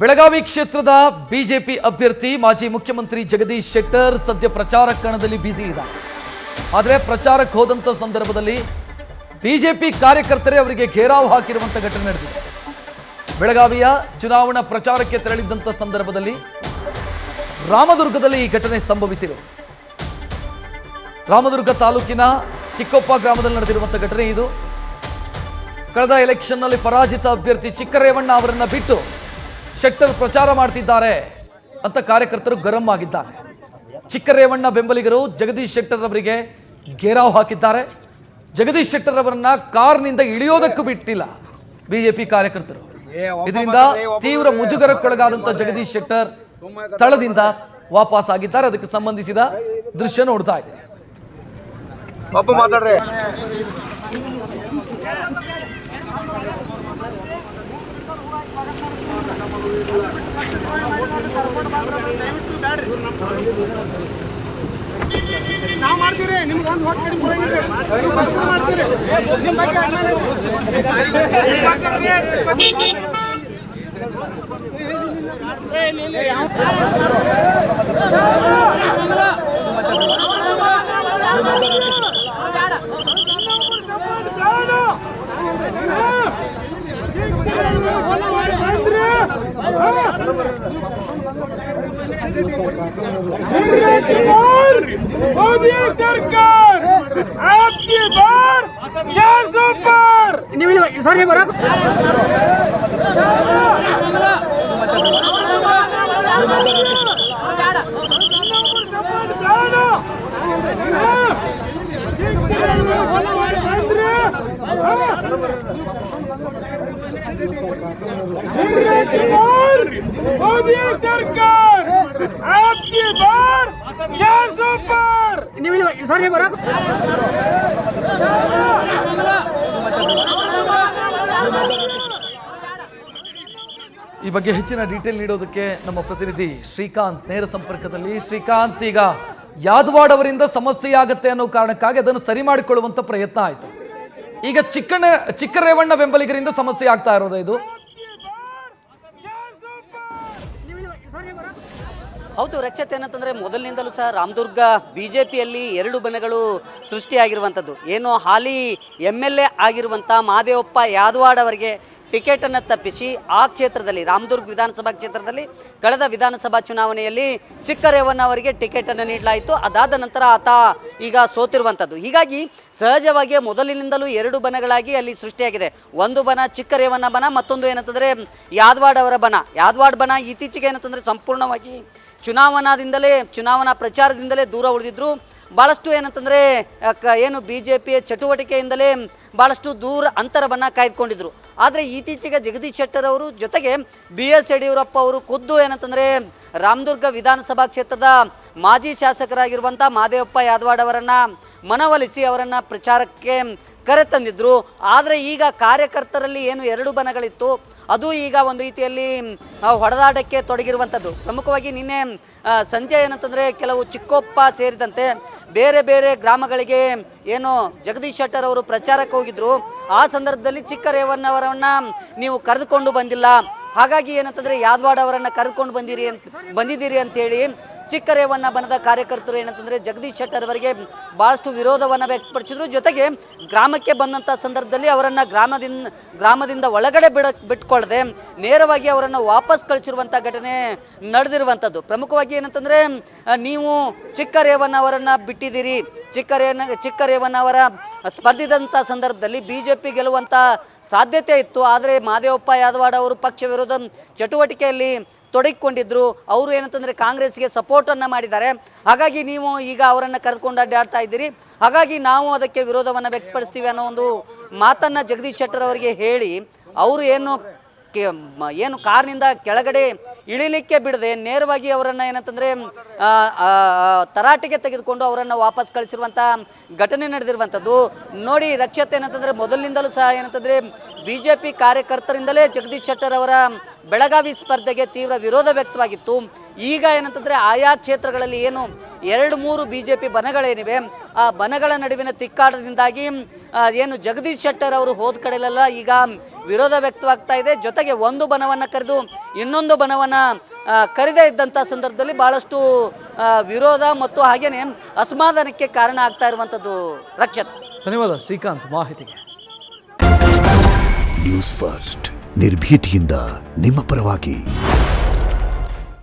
ಬೆಳಗಾವಿ ಕ್ಷೇತ್ರದ ಬಿಜೆಪಿ ಅಭ್ಯರ್ಥಿ ಮಾಜಿ ಮುಖ್ಯಮಂತ್ರಿ ಜಗದೀಶ್ ಶೆಟ್ಟರ್ ಸದ್ಯ ಪ್ರಚಾರ ಕಣದಲ್ಲಿ ಬ್ಯುಸಿ ಇದ್ದಾರೆ. ಆದರೆ ಪ್ರಚಾರಕ್ಕೆ ಹೋದಂತ ಸಂದರ್ಭದಲ್ಲಿ ಬಿಜೆಪಿ ಕಾರ್ಯಕರ್ತರೇ ಅವರಿಗೆ ಘೇರಾವ್ ಹಾಕಿರುವಂತ ಘಟನೆ ನಡೆದಿದೆ. ಬೆಳಗಾವಿಯ ಚುನಾವಣಾ ಪ್ರಚಾರಕ್ಕೆ ತೆರಳಿದ್ದಂತ ಸಂದರ್ಭದಲ್ಲಿ ರಾಮದುರ್ಗದಲ್ಲಿ ಈ ಘಟನೆ ಸಂಭವಿಸಿದೆ. ರಾಮದುರ್ಗ ತಾಲೂಕಿನ ಚಿಕ್ಕೊಪ್ಪ ಗ್ರಾಮದಲ್ಲಿ ನಡೆದಿರುವಂತ ಘಟನೆ ಇದು. ಕಳೆದ ಎಲೆಕ್ಷನ್ನಲ್ಲಿ ಪರಾಜಿತ ಅಭ್ಯರ್ಥಿ ಚಿಕ್ಕರೇವಣ್ಣ ಅವರನ್ನ ಬಿಟ್ಟು ಶೆಟ್ಟರ್ ಪ್ರಚಾರ ಮಾಡ್ತಿದ್ದಾರೆ ಅಂತ ಕಾರ್ಯಕರ್ತರು ಗರಂ ಆಗಿದ್ದಾರೆ. ಚಿಕ್ಕರೇವಣ್ಣ ಬೆಂಬಲಿಗರು ಜಗದೀಶ್ ಶೆಟ್ಟರ್ ಅವರಿಗೆ ಘೇರಾವ್ ಹಾಕಿದ್ದಾರೆ. ಜಗದೀಶ್ ಶೆಟ್ಟರ್ ಅವರನ್ನ ಕಾರ್ನಿಂದ ಇಳಿಯೋದಕ್ಕೂ ಬಿಟ್ಟಿಲ್ಲ ಬಿಜೆಪಿ ಕಾರ್ಯಕರ್ತರು. ಇದರಿಂದ ತೀವ್ರ ಮುಜುಗರಕ್ಕೊಳಗಾದಂತ ಜಗದೀಶ್ ಶೆಟ್ಟರ್ ಸ್ಥಳದಿಂದ ವಾಪಸ್ ಆಗಿದ್ದಾರೆ. ಅದಕ್ಕೆ ಸಂಬಂಧಿಸಿದ ದೃಶ್ಯ ನೋಡ್ತಾ ಇದ್ದೀವಿ. ನಾವು ಮಾಡ್ತೀವಿ ನಿಮ್ಗೆ ಒಂದು ಹೋಗಿ ಕಡಿಮೆ ಮಾಡ್ತೀವಿ ನಿಮ್ಮ मोदी सरकार आपकी बार क्या सुपर सर ये बड़ा मोदी सरकार आपकी बार क्या सुपर सर ये बड़ा ಈ ಬಗ್ಗೆ ಹೆಚ್ಚಿನ ಡೀಟೇಲ್ ನೀಡೋದಕ್ಕೆ ನಮ್ಮ ಪ್ರತಿನಿಧಿ ಶ್ರೀಕಾಂತ್ ನೇರ ಸಂಪರ್ಕದಲ್ಲಿ. ಶ್ರೀಕಾಂತ್, ಈಗ ಯಾದವಾಡ್ ಅವರಿಂದ ಸಮಸ್ಯೆ ಆಗುತ್ತೆ ಅನ್ನೋ ಕಾರಣಕ್ಕಾಗಿ ಅದನ್ನು ಸರಿ ಮಾಡಿಕೊಳ್ಳುವಂತ ಪ್ರಯತ್ನ ಆಯಿತು. ಈಗ ಚಿಕ್ಕರೇವಣ್ಣ ಬೆಂಬಲಿಗರಿಂದ ಸಮಸ್ಯೆ ಆಗ್ತಾ ಇರೋದು ಇದು? ಹೌದು ರಕ್ಷತೆ ಏನಂತಂದರೆ ಮೊದಲಿನಿಂದಲೂ ಸಹ ರಾಮದುರ್ಗ ಬಿಜೆಪಿಯಲ್ಲಿ ಎರಡು ಬಣಗಳು ಸೃಷ್ಟಿಯಾಗಿರುವಂಥದ್ದು. ಏನು ಹಾಲಿ MLA ಆಗಿರುವಂಥ ಮಹದೇವಪ್ಪ ಯಾದವಾಡ್ ಅವರಿಗೆ ಟಿಕೆಟನ್ನು ತಪ್ಪಿಸಿ ಆ ಕ್ಷೇತ್ರದಲ್ಲಿ ರಾಮದುರ್ಗ ವಿಧಾನಸಭಾ ಕ್ಷೇತ್ರದಲ್ಲಿ ಕಳೆದ ವಿಧಾನಸಭಾ ಚುನಾವಣೆಯಲ್ಲಿ ಚಿಕ್ಕರೇವಣ್ಣ ಅವರಿಗೆ ಟಿಕೆಟನ್ನು ನೀಡಲಾಯಿತು. ಅದಾದ ನಂತರ ಆತ ಈಗ ಸೋತಿರುವಂಥದ್ದು. ಹೀಗಾಗಿ ಸಹಜವಾಗಿ ಮೊದಲಿನಿಂದಲೂ ಎರಡು ಬಣಗಳಾಗಿ ಅಲ್ಲಿ ಸೃಷ್ಟಿಯಾಗಿದೆ. ಒಂದು ಬಣ ಚಿಕ್ಕರೇವಣ್ಣ ಬಣ, ಮತ್ತೊಂದು ಏನಂತಂದರೆ ಯಾದವಾಡ್ ಅವರ ಬಣ. ಯಾದವಾಡ್ ಬಣ ಇತ್ತೀಚೆಗೆ ಏನಂತಂದರೆ ಸಂಪೂರ್ಣವಾಗಿ ಚುನಾವಣಾ ಪ್ರಚಾರದಿಂದಲೇ ದೂರ ಉಳಿದಿದ್ರು. ಭಾಳಷ್ಟು ಏನಂತಂದರೆ ಏನು BJPಯ ಚಟುವಟಿಕೆಯಿಂದಲೇ ಭಾಳಷ್ಟು ದೂರ ಅಂತರವನ್ನು ಕಾಯ್ದುಕೊಂಡಿದ್ರು. ಆದರೆ ಇತ್ತೀಚೆಗೆ ಜಗದೀಶ್ ಶೆಟ್ಟರ್ ಅವರು ಜೊತೆಗೆ BS ಯಡಿಯೂರಪ್ಪ ಅವರು ಖುದ್ದು ಏನಂತಂದರೆ ರಾಮದುರ್ಗ ವಿಧಾನಸಭಾ ಕ್ಷೇತ್ರದ ಮಾಜಿ ಶಾಸಕರಾಗಿರುವಂಥ ಮಹದೇವಪ್ಪ ಯಾದವಾಡ್ ಅವರನ್ನು ಮನವೊಲಿಸಿ ಅವರನ್ನು ಪ್ರಚಾರಕ್ಕೆ ಕರೆತಂದಿದ್ರು. ಆದರೆ ಈಗ ಕಾರ್ಯಕರ್ತರಲ್ಲಿ ಏನು ಎರಡು ಬಣಗಳಿತ್ತು ಅದು ಈಗ ಒಂದು ರೀತಿಯಲ್ಲಿ ಹೊಡೆದಾಟಕ್ಕೆ ತೊಡಗಿರುವಂಥದ್ದು. ಪ್ರಮುಖವಾಗಿ ನಿನ್ನೆ ಸಂಜೆ ಏನಂತಂದರೆ ಕೆಲವು ಚಿಕ್ಕೊಪ್ಪ ಸೇರಿದಂತೆ ಬೇರೆ ಬೇರೆ ಗ್ರಾಮಗಳಿಗೆ ಏನು ಜಗದೀಶ್ ಶೆಟ್ಟರ್ ಅವರು ಪ್ರಚಾರಕ್ಕೆ ಹೋಗಿದ್ದರು. ಆ ಸಂದರ್ಭದಲ್ಲಿ ಚಿಕ್ಕರೇವಣ್ಣ ಅವರನ್ನು ನೀವು ಕರೆದುಕೊಂಡು ಬಂದಿಲ್ಲ, ಹಾಗಾಗಿ ಏನಂತಂದರೆ ಯಾದವಾಡ್ ಅವರನ್ನು ಕರೆದುಕೊಂಡು ಬಂದಿದ್ದೀರಿ ಅಂತೇಳಿ ಚಿಕ್ಕರೇವಣ್ಣ ಬಣದ ಕಾರ್ಯಕರ್ತರು ಏನಂತಂದರೆ ಜಗದೀಶ್ ಶೆಟ್ಟರ್ ಅವರಿಗೆ ಭಾಳಷ್ಟು ವಿರೋಧವನ್ನು ವ್ಯಕ್ತಪಡಿಸಿದ್ರು. ಜೊತೆಗೆ ಗ್ರಾಮಕ್ಕೆ ಬಂದಂಥ ಸಂದರ್ಭದಲ್ಲಿ ಅವರನ್ನು ಗ್ರಾಮದಿಂದ ಒಳಗಡೆ ಬಿಟ್ಕೊಳ್ಳದೆ ನೇರವಾಗಿ ಅವರನ್ನು ವಾಪಸ್ ಕಳಿಸಿರುವಂಥ ಘಟನೆ ನಡೆದಿರುವಂಥದ್ದು. ಪ್ರಮುಖವಾಗಿ ಏನಂತಂದರೆ ನೀವು ಚಿಕ್ಕರೇವಣ್ಣ ಅವರನ್ನು ಬಿಟ್ಟಿದ್ದೀರಿ, ಚಿಕ್ಕರೇವಣ್ಣ ಅವರ ಸ್ಪರ್ಧಿದಂಥ ಸಂದರ್ಭದಲ್ಲಿ BJP ಗೆಲ್ಲುವಂಥ ಸಾಧ್ಯತೆ ಇತ್ತು. ಆದರೆ ಮಹದೇವಪ್ಪ ಯಾದವಾಡ್ ಅವರು ಪಕ್ಷ ವಿರೋಧ ಚಟುವಟಿಕೆಯಲ್ಲಿ ತೊಡಗಿಕೊಂಡಿದ್ರು. ಅವರು ಏನಂತಂದರೆ ಕಾಂಗ್ರೆಸ್ಗೆ ಸಪೋರ್ಟನ್ನು ಮಾಡಿದ್ದಾರೆ. ಹಾಗಾಗಿ ನೀವು ಈಗ ಅವರನ್ನು ಕರೆದುಕೊಂಡು ಅಡ್ಡಾಡ್ತಾ ಇದ್ದೀರಿ, ಹಾಗಾಗಿ ನಾವು ಅದಕ್ಕೆ ವಿರೋಧವನ್ನು ವ್ಯಕ್ತಪಡಿಸ್ತೀವಿ ಅನ್ನೋ ಒಂದು ಮಾತನ್ನು ಜಗದೀಶ್ ಶೆಟ್ಟರ್ ಅವರಿಗೆ ಹೇಳಿ ಅವರು ಏನು ಕಾರ್ನಿಂದ ಕೆಳಗಡೆ ಇಳಿಲಿಕ್ಕೆ ಬಿಡದೆ ನೇರವಾಗಿ ಅವರನ್ನು ಏನಂತಂದರೆ ತರಾಟೆಗೆ ತೆಗೆದುಕೊಂಡು ಅವರನ್ನು ವಾಪಸ್ ಕಳಿಸಿರುವಂಥ ಘಟನೆ ನಡೆದಿರುವಂಥದ್ದು. ನೋಡಿ ರಕ್ಷತೆ ಏನಂತಂದರೆ ಮೊದಲಿನಿಂದಲೂ ಸಹ ಏನಂತಂದರೆ BJP ಕಾರ್ಯಕರ್ತರಿಂದಲೇ ಜಗದೀಶ್ ಶೆಟ್ಟರ್ ಅವರ ಬೆಳಗಾವಿ ಸ್ಪರ್ಧೆಗೆ ತೀವ್ರ ವಿರೋಧ ವ್ಯಕ್ತವಾಗಿತ್ತು. ಈಗ ಏನಂತಂದರೆ ಆಯಾ ಕ್ಷೇತ್ರಗಳಲ್ಲಿ ಏನು 2-3 BJP ಬಣಗಳೇನಿವೆ ಆ ಬಣಗಳ ನಡುವಿನ ತಿಕ್ಕಾಟದಿಂದಾಗಿ ಏನು ಜಗದೀಶ್ ಶೆಟ್ಟರ್ ಅವರು ಹೋದ ಕಡೆಲೆಲ್ಲ ಈಗ ವಿರೋಧ ವ್ಯಕ್ತವಾಗ್ತಾ ಇದೆ. ಜೊತೆಗೆ ಒಂದು ಬಣವನ್ನು ಕರೆದು ಇನ್ನೊಂದು ಬಣವನ್ನು ಕರೆದೇ ಇದ್ದಂಥ ಸಂದರ್ಭದಲ್ಲಿ ಭಾಳಷ್ಟು ವಿರೋಧ ಮತ್ತು ಹಾಗೆಯೇ ಅಸಮಾಧಾನಕ್ಕೆ ಕಾರಣ ಆಗ್ತಾ ಇರುವಂಥದ್ದು. ರಕ್ಷತ್, ಧನ್ಯವಾದ ಶ್ರೀಕಾಂತ್ ಮಾಹಿತಿಗೆ. ನ್ಯೂಸ್ ಫಸ್ಟ್ ನಿರ್ಭೀತಿಯಿಂದ ನಿಮ್ಮ ಪರವಾಗಿ.